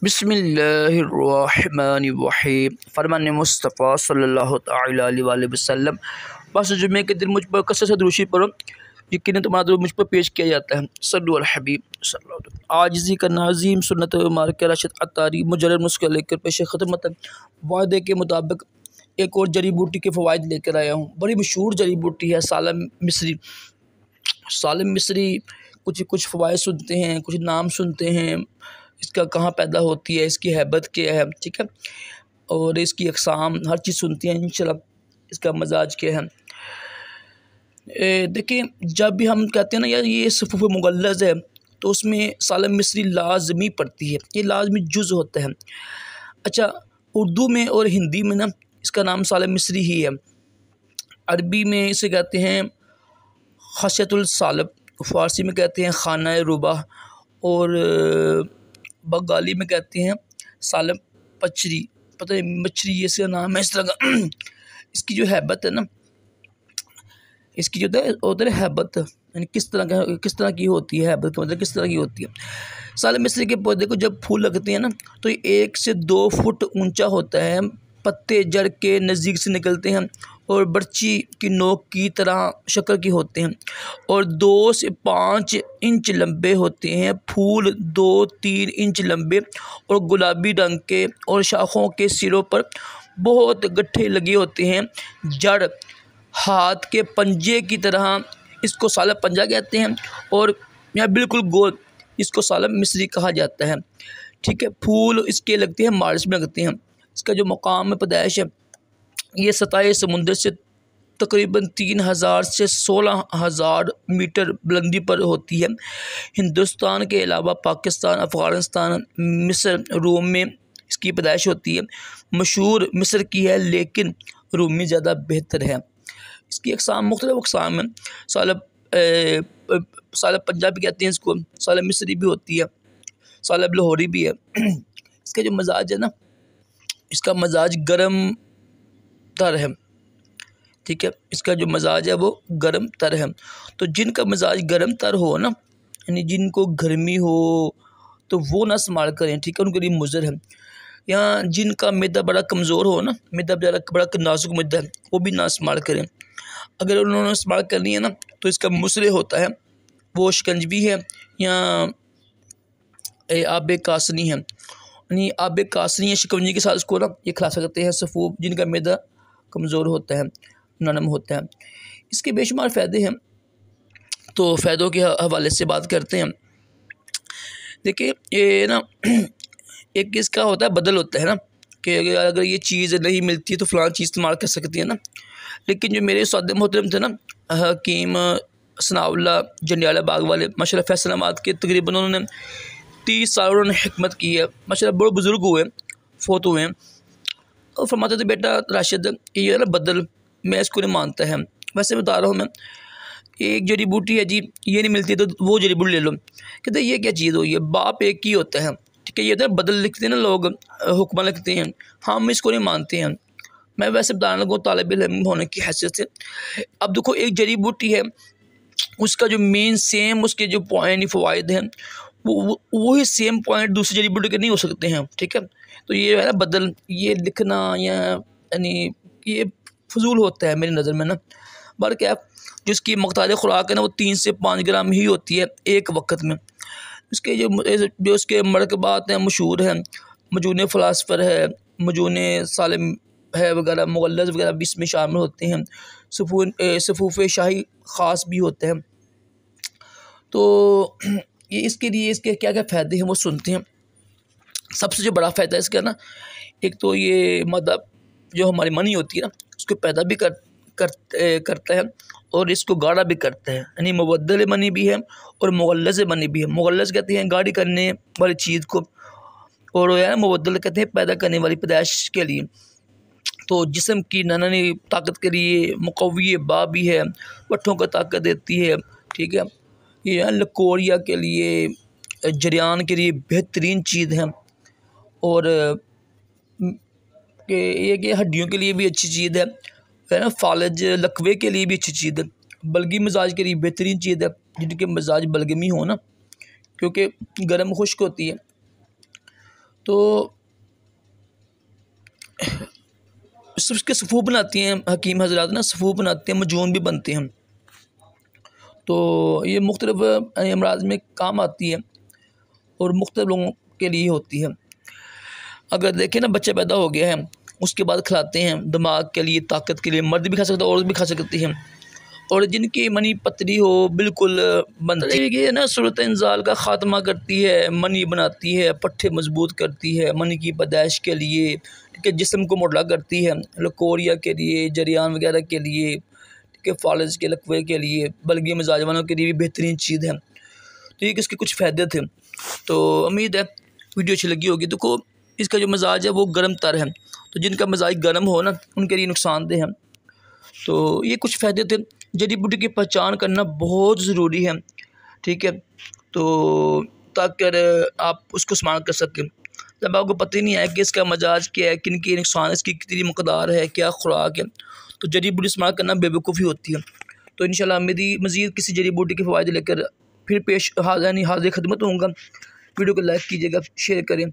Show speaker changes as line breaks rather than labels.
बिस्मिल्लाहिर्रहमानिर्रहीम। फरमान मुस्तफ़ा सल्लल्लाहु तआला अलैहि वसल्लम। बस जुम्मे के दिन मुझ पर कसरत से दुरूद पढ़ो, यकीनन तुम्हारा दुरूद मुझ पर पेश किया जाता है। सल्लु अल हबीब सल्लल्लाहु अलैहि वसल्लम। आजिज़ी का नाज़ीम सुन्नत मार्क राशिद अतारी मुजर्रद मुस्क लेकर पेश ख़िदमत वादे के मुताबिक एक और जड़ी बूटी के फ़वाइद लेकर आया हूँ। बड़ी मशहूर जड़ी बूटी है सालम मिस्री। सालम मिस्री कुछ फ़वाइद सुनते हैं, कुछ नाम सुनते हैं, इसका कहाँ पैदा होती है, इसकी हैबत क्या है, ठीक है, और इसकी अक़साम हर चीज़ सुनती हैं इंशाल्लाह। इसका मजाज क्या है देखिए, जब भी हम कहते हैं ना यार ये सफ़ूफ़ मुग़ल्लज़ है तो उसमें सालम मिस्री लाज़मी पड़ती है, ये लाज़मी जुज़ होता है। अच्छा, उर्दू में और हिंदी में ना इसका नाम सालम मिस्री ही है। अरबी में इसे कहते हैं ख़शयतुल सालब, फ़ारसी में कहते हैं खाना रुबा, और बंगाली में कहते हैं सालम पचरी, पता है मछली ये इसका नाम है इस तरह का। इसकी जो हैबत है ना, इसकी जो होता है हैबत, यानी किस तरह की होती है हैबत का मतलब किस तरह की होती है। सालम मिस्री के पौधे को जब फूल लगते हैं ना तो ये 1 से 2 फुट ऊंचा होता है। पत्ते जड़ के नज़दीक से निकलते हैं और बर्ची की नोक की तरह शक्ल के होते हैं और 2 से 5 इंच लंबे होते हैं। फूल 2-3 इंच लंबे और गुलाबी रंग के और शाखों के सिरों पर बहुत गट्ठे लगे होते हैं। जड़ हाथ के पंजे की तरह, इसको सालम पंजा कहते हैं, और यहाँ बिल्कुल गोल, इसको सालम मिस्री कहा जाता है, ठीक है। फूल इसके लगते हैं मार्च में लगते हैं। इसका जो मकाम पैदाइश है ये सतह समुंदर से तकरीबन 3000 से 16000 मीटर बुलंदी पर होती है। हिंदुस्तान के अलावा पाकिस्तान, अफ़गानिस्तान, मिस्र, रोम में इसकी पैदाइश होती है। मशहूर मिस्र की है लेकिन रूमी ज़्यादा बेहतर है। इसकी अक़साम मुख्तलिफ़ अक़साम है। सालम पंजाबी कहते हैं इसको, सालम मिस्री भी होती है, सालम लाहौरी भी है। इसका जो मजाज है ना, इसका मजाज गर्म तर है, ठीक है। इसका जो मजाज है वो गर्म तर है। तो जिनका मजाज गर्म तर हो ना, यानी जिनको गर्मी हो तो वो ना इस्तेमाल करें, ठीक है, उनके लिए मुज़र है। या जिनका मैदा बड़ा कमज़ोर हो ना, मैदा बड़ा नाजुक मैदा है, वो भी ना इस्तेमाल करें। अगर उन्होंने इस्तेमाल करनी है ना तो इसका मुसरे होता है, वो शिकंजवी है या आब कासनी है, यानी आब कासनी या शिकंजी के साथ इसको ना ये खिला सकते हैं सफ़ूफ, जिनका मैदा कमज़ोर होता है, नरम होता है। इसके बेशुमार फ़ायदे हैं, तो फ़ायदों के हवाले से बात करते हैं। देखिए ये ना एक इसका होता है बदल होता है ना कि अगर ये चीज़ नहीं मिलती है तो फ़लाँ चीज़ इस्तेमाल कर सकती है ना। लेकिन जो मेरे उस्ताद मोहतरम थे ना हकीम सनाउल्लाह जंडियाला बाग वाले, माशाल्लाह फैसलाबाद के, तकरीबन उन्होंने 30 साल उन्होंने हिकमत की है, माशाल्लाह बड़े बुज़ुर्ग हुए, फोत हुए हैं। और फरमाते थे बेटा राशिद ये ना बदल, मैं इसको नहीं मानता है, वैसे बता रहा हूँ मैं, एक जड़ी बूटी है जी, ये नहीं मिलती तो वो जड़ी बूटी ले लो। कहते ये क्या चीज़ हुई है, बाप एक ही होता है, ठीक है। ये तो बदल लिखते हैं ना लोग, हुक्मा लिखते हैं, हम इसको नहीं मानते हैं। मैं वैसे बताने लगूँ तालिब इल्म होने की हैसियत से। अब देखो एक जड़ी बूटी है, उसका जो मेन सेम उसके जो पॉइंट फ़वाइद हैं वही सेम पॉइंट दूसरी जड़ी बूटी के नहीं हो सकते हैं, ठीक है। तो ये है ना बदल, ये लिखना या यानी ये फजूल होता है मेरी नज़र में ना। बल्कि क्या जिसकी मक़दार खुराक है ना वो 3 से 5 ग्राम ही होती है एक वक्त में। इसके जो उसके मरकबात हैं मशहूर हैं, मजून फ़लासफ़र है, मजून सालम है वगैरह, मुग़ल्लज़ वगैरह भी इसमें शामिल होते हैं। सफ़ूफ़ शाही ख़ास भी होते हैं। तो ये इसके लिए इसके क्या क्या फ़ायदे हैं वो सुनते हैं। सबसे जो बड़ा फ़ायदा इसका ना, एक तो ये मतलब जो हमारी मनी होती है ना उसको पैदा भी करता है और इसको गाढ़ा भी करता है, यानी मुबद्दल मनी भी है और मुग़ल्लज़ मनी भी है। मुग़ल्लज़ कहते हैं गाढ़ी करने वाली चीज़ को, और यार मुबद्दल कहते हैं पैदा करने वाली पैदाइश के लिए। तो जिस्म की नननी ताकत के लिए मुक़व्वी बा भी है, पट्ठों को ताकत देती है, ठीक है। ये लकोरिया के लिए, जरियान के लिए बेहतरीन चीज़ है, और ये हड्डियों के लिए भी अच्छी चीज़ है ना। फालज लकवे के लिए भी अच्छी चीज़ है, बल्गी मिजाज के लिए बेहतरीन चीज़ है, जिनके मिजाज बलगमी हो ना, क्योंकि गर्म खुश्क होती है। तो इसके सफ़ू बनाती हैं हकीम हजरात ना, सफ़ू बनाते हैं, मजून भी बनते हैं। तो ये मुख्तलिफ अमराज में काम आती है और मुख्तलिफ लोगों के लिए होती है। अगर देखें ना, बच्चा पैदा हो गया है, उसके बाद खिलाते हैं दिमाग के लिए, ताकत के लिए, मर्द भी खा सकता है, औरत भी खा सकती हैं। और जिनकी मनी पतली हो बिल्कुल बनती है, ये ना सूरत इंजाल का ख़ात्मा करती है, मनी बनाती है, पट्ठे मजबूत करती है, मनी की पैदाइश के लिए, ठीक है, जिस्म को मोटा करती है, लकोरिया के लिए, जरियान वगैरह के लिए, ठीक है, फालज के लकवे के लिए, बल्कि मिजाज वालों के लिए भी बेहतरीन चीज़ है। तो ये इसके कुछ फ़ायदे थे। तो उम्मीद है वीडियो अच्छी लगी होगी। देखो इसका जो मिजाज है वो गर्म तर है, तो जिनका मिजाज गर्म हो ना, उनके लिए नुकसानदेह है। तो ये कुछ फ़ायदे थे। जड़ी बूटी की पहचान करना बहुत ज़रूरी है, ठीक है, तो ताकि आप उसको इस्तेमाल कर सकें। जब आपको पता ही नहीं है कि इसका मिजाज क्या है, किन के नुकसान, इसकी कितनी मकदार है, क्या खुराक है, तो जड़ी बूटी इस्तेमाल करना बेवकूफ़ी होती है। तो इंशाल्लाह मज़ीद किसी जड़ी बूटी के फ़वाइद लेकर फिर हाज़िर खिदमत होऊंगा। वीडियो को लाइक कीजिएगा, शेयर करें।